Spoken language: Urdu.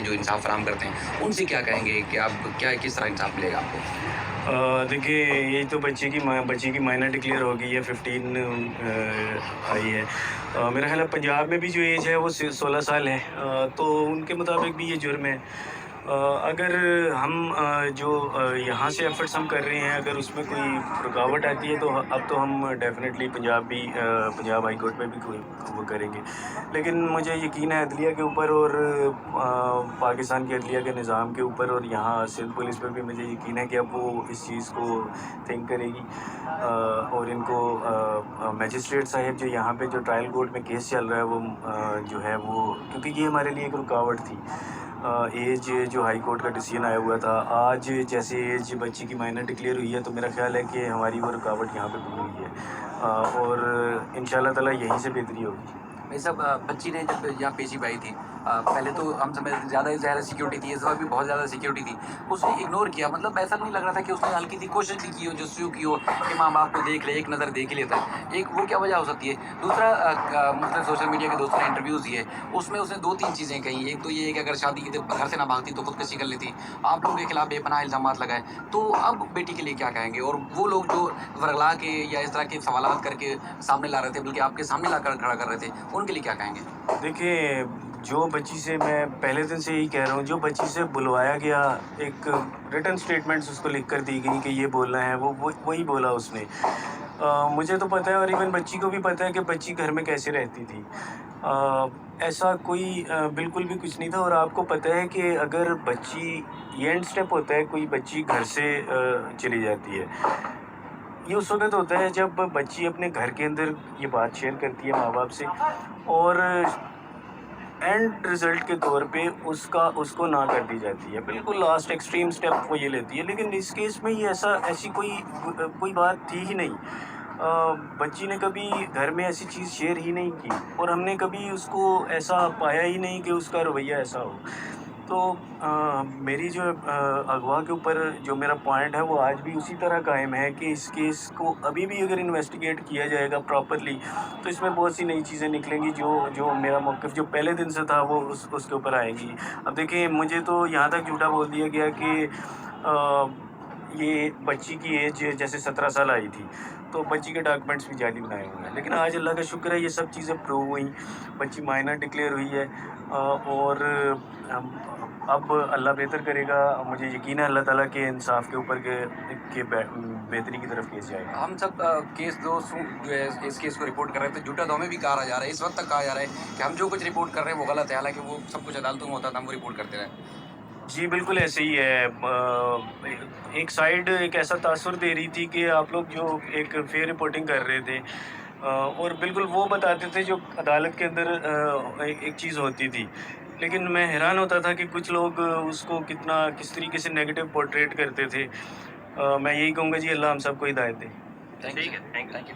جو انصاف فراہم کرتے ہیں، ان سے کیا کہیں گے کہ آپ کیا کس طرح انصاف ملے گا آپ کو؟ دیکھیے یہی تو بچی کی مائنر ڈکلیئر ہو گئی ہے 15 آئی ہے. میرا خیال ہے پنجاب میں بھی جو ایج ہے وہ 16 سال ہے. تو ان کے مطابق بھی یہ جرم ہے. اگر ہم جو یہاں سے ایفرٹس ہم کر رہے ہیں اگر اس میں کوئی رکاوٹ آتی ہے تو اب تو ہم ڈیفینیٹلی پنجاب ہائی کورٹ میں بھی کوئی وہ کریں گے. لیکن مجھے یقین ہے عدلیہ کے اوپر اور پاکستان کی عدلیہ کے نظام کے اوپر اور یہاں سندھ پولیس پہ بھی مجھے یقین ہے کہ اب وہ اس چیز کو تھنک کرے گی. اور ان کو میجسٹریٹ صاحب جو یہاں پہ جو ٹرائل کورٹ میں کیس چل رہا ہے وہ جو ہے وہ کیونکہ یہ ہمارے لیے ایک رکاوٹ تھی. ایج جو ہائی کورٹ کا ڈیسیژن آیا ہوا تھا آج جیسے ایج بچی کی مائنر ڈکلیئر ہوئی ہے تو میرا خیال ہے کہ ہماری وہ رکاوٹ یہاں پہ دور ہوئی ہے. اور ان شاء اللہ تعالیٰ یہیں سے بہتری ہوگی. بھائی صاحب بچی نے جب یہاں پیشی پائی تھی پہلے تو ہم سمجھ زیادہ سیکیورٹی تھی، اس دفعہ بھی بہت زیادہ سیکیورٹی تھی. اس نے اگنور کیا، مطلب ایسا نہیں لگ رہا تھا کہ اس نے ہلکی سی کوشش بھی کی ہو جسو کی ہو کہ ماں باپ کو دیکھ لے، ایک نظر دیکھ ہی لیتا ہے. ایک وہ کیا وجہ ہو سکتی ہے؟ دوسرا مختلف سوشل میڈیا کے دوستوں نے انٹرویوز دیے، اس میں اس نے 2-3 چیزیں کہی. ایک تو یہ ہے کہ اگر شادی کی گھر سے نہ بھاگتی تو خودکشی کر لیتی. آپ لوگوں کے خلاف بے پناہ الزامات لگائے، تو اب بیٹی کے لیے کیا کہیں گے؟ اور وہ لوگ جو ورغلا کے یا اس طرح کے سوالات کر کے سامنے لا رہے تھے، بلکہ آپ کے سامنے لا کر کھڑا کر رہے تھے، ان کے لیے کیا کہیں گے؟ دیکھیے جو بچی سے میں پہلے دن سے یہی کہہ رہا ہوں، جو بچی سے بلوایا گیا ایک ریٹن سٹیٹمنٹس اس کو لکھ کر دی گئی کہ یہ بولنا ہے وہی بولا اس نے. مجھے تو پتہ ہے اور ایون بچی کو بھی پتہ ہے کہ بچی گھر میں کیسے رہتی تھی. ایسا کوئی بالکل بھی کچھ نہیں تھا. اور آپ کو پتہ ہے کہ اگر بچی یہ اینڈ سٹیپ ہوتا ہے کوئی بچی گھر سے چلی جاتی ہے، یہ اس وقت ہوتا ہے جب بچی اپنے گھر کے اندر یہ بات شیئر کرتی ہے ماں باپ سے اور اینڈ رزلٹ کے طور پہ اس کو نہ کر دی جاتی ہے. بالکل لاسٹ ایکسٹریم سٹیپ وہ یہ لیتی ہے. لیکن اس کیس میں یہ ایسی کوئی بات تھی ہی نہیں. بچی نے کبھی گھر میں ایسی چیز شیئر ہی نہیں کی اور ہم نے کبھی اس کو ایسا پایا ہی نہیں کہ اس کا رویہ ایسا ہو. تو میری جو اغوا کے اوپر جو میرا پوائنٹ ہے وہ آج بھی اسی طرح قائم ہے کہ اس کیس کو ابھی بھی اگر انویسٹیگیٹ کیا جائے گا پراپرلی تو اس میں بہت سی نئی چیزیں نکلیں گی. جو میرا موقف جو پہلے دن سے تھا وہ اس کے اوپر آئے گی. اب دیکھیں مجھے تو یہاں تک جھوٹا بول دیا گیا کہ یہ بچی کی ایج جیسے 17 سال آئی تھی تو بچی کے ڈاکومنٹس بھی جعلی بنائے ہوئے ہیں. لیکن آج اللہ کا شکر ہے یہ سب چیزیں پروو ہوئیں، بچی مائنر ڈکلیئر ہوئی ہے. اور اب اللہ بہتر کرے گا. مجھے یقین ہے اللہ تعالیٰ کے انصاف کے اوپر کہ بہتری کی طرف کیس جائے گا. ہم سب کیس جو ہے اس کیس کو رپورٹ کر رہے تھے، جھوٹا تو ہمیں بھی کہا جا رہا ہے، اس وقت تک کہا جا رہا ہے کہ ہم جو کچھ رپورٹ کر رہے ہیں وہ غلط ہے، حالانکہ وہ سب کچھ عدالتوں میں ہوتا تھا، ہم وہ رپورٹ کرتے رہے. جی بالکل ایسے ہی ہے. ایک سائیڈ ایک ایسا تاثر دے رہی تھی کہ آپ لوگ جو ایک فیئر رپورٹنگ کر رہے تھے اور بالکل وہ بتاتے تھے جو عدالت کے اندر ایک چیز ہوتی تھی. لیکن میں حیران ہوتا تھا کہ کچھ لوگ اس کو کس طریقے سے نیگیٹو پورٹریٹ کرتے تھے. میں یہی کہوں گا جی اللہ ہم سب کو ہدایت دے. Thank you.